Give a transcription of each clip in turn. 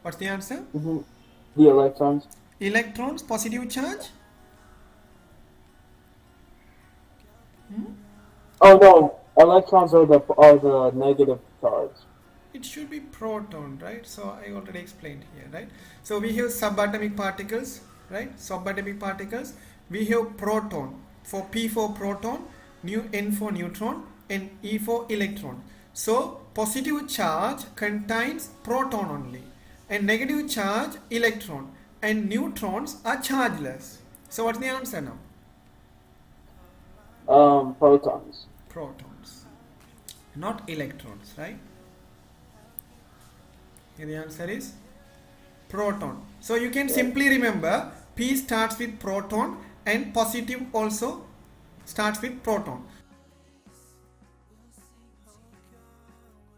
What's the answer? The electrons. Electrons, positive charge. Oh no, electrons are the negative charge. It should be proton, right? So I already explained here, right? So we have subatomic particles, right? Subatomic particles. We have proton. For P for proton, N for neutron, and E for electron. So positive charge contains proton only, and negative charge electron, and neutrons are chargeless. So what's the answer now? Protons. Protons, not electrons, right? Here the answer is proton. So you can simply remember P starts with proton and positive also starts with proton.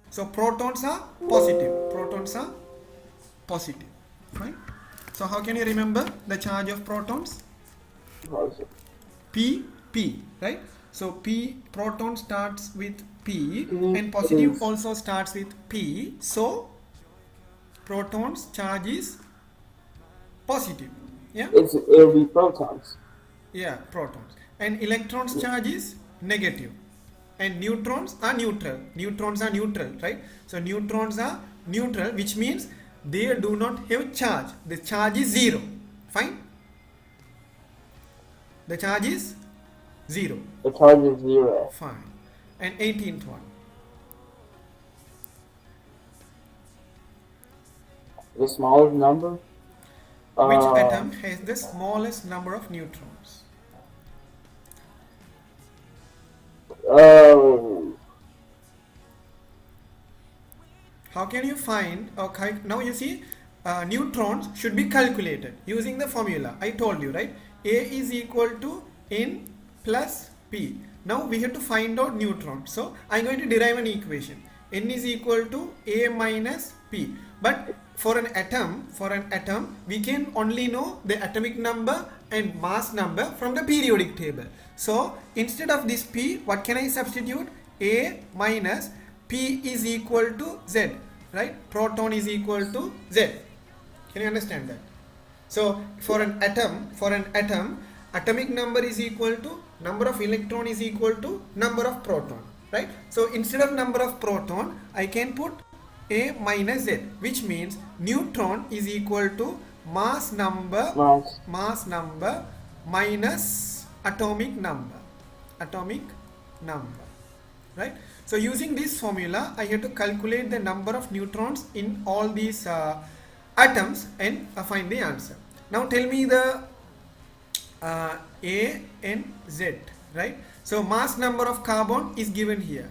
So protons are positive. Protons are positive. Right? So how can you remember the charge of protons? P, right? So P, proton starts with P and positive also starts with P. So protons charge is positive. Yeah? It'll be protons. Yeah, protons. And electrons charge is negative. And neutrons are neutral. Neutrons are neutral, right? So neutrons are neutral, which means they do not have charge. The charge is zero. Fine? The charge is zero. The charge is zero. Fine. And 18th one. The smallest number? Which atom has the smallest number of neutrons? How can you find? Okay, now you see, neutrons should be calculated using the formula. I told you, right? A is equal to N plus P. Now we have to find out neutrons. So I'm going to derive an equation. N is equal to A minus P. But for an atom, we can only know the atomic number and mass number from the periodic table. So instead of this P, what can I substitute? A minus P is equal to Z, right? Proton is equal to Z. Can you understand that? So for an atom, atomic number is equal to number of electron is equal to number of proton, right? So instead of number of proton, I can put A minus Z, which means neutron is equal to mass number minus atomic number, right? So using this formula, I have to calculate the number of neutrons in all these atoms and find the answer. Now tell me the A and Z, right? So mass number of carbon is given here.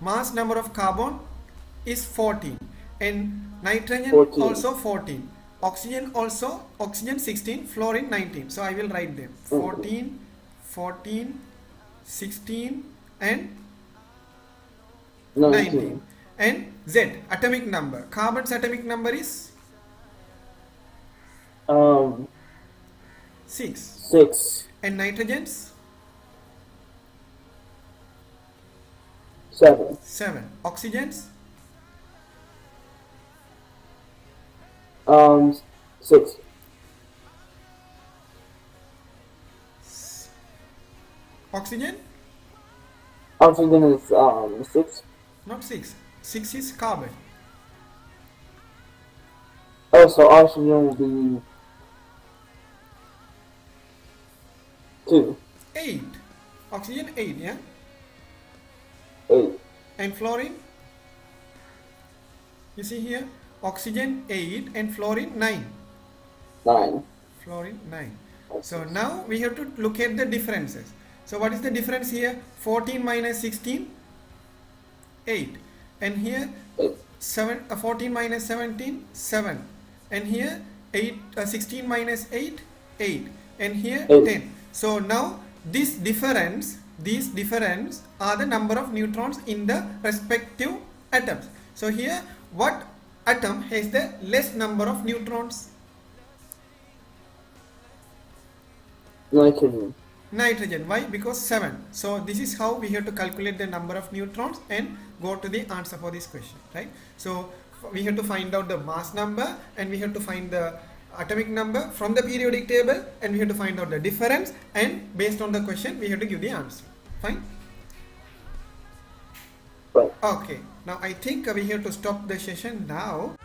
Mass number of carbon is 14 and nitrogen 14. also 14. Oxygen 16, fluorine 19. So I will write them 14, 16 and 19. And Z, atomic number. Carbon's atomic number is 6. And nitrogen's 7. Oxygen's 6. Oxygen? Oxygen is 6. Not 6. 6 is carbon. Oh, so oxygen will be 2. 8. Oxygen 8, yeah? 8. And fluorine? You see here, oxygen 8 and fluorine 9. 9. Fluorine 9. So now we have to look at the differences. So what is the difference here? 14 minus 16, 8. And here 14 minus 17, 7. And here 16 minus 8, 8. And here 10. So now these difference are the number of neutrons in the respective atoms. So here what atom has the less number of neutrons? Nitrogen. Nitrogen. Why? Because 7. So this is how we have to calculate the number of neutrons and go to the answer for this question, right? So we have to find out the mass number and we have to find the atomic number from the periodic table and we have to find out the difference, and based on the question we have to give the answer. Fine? Right. Okay. Now I think we have to stop the session now.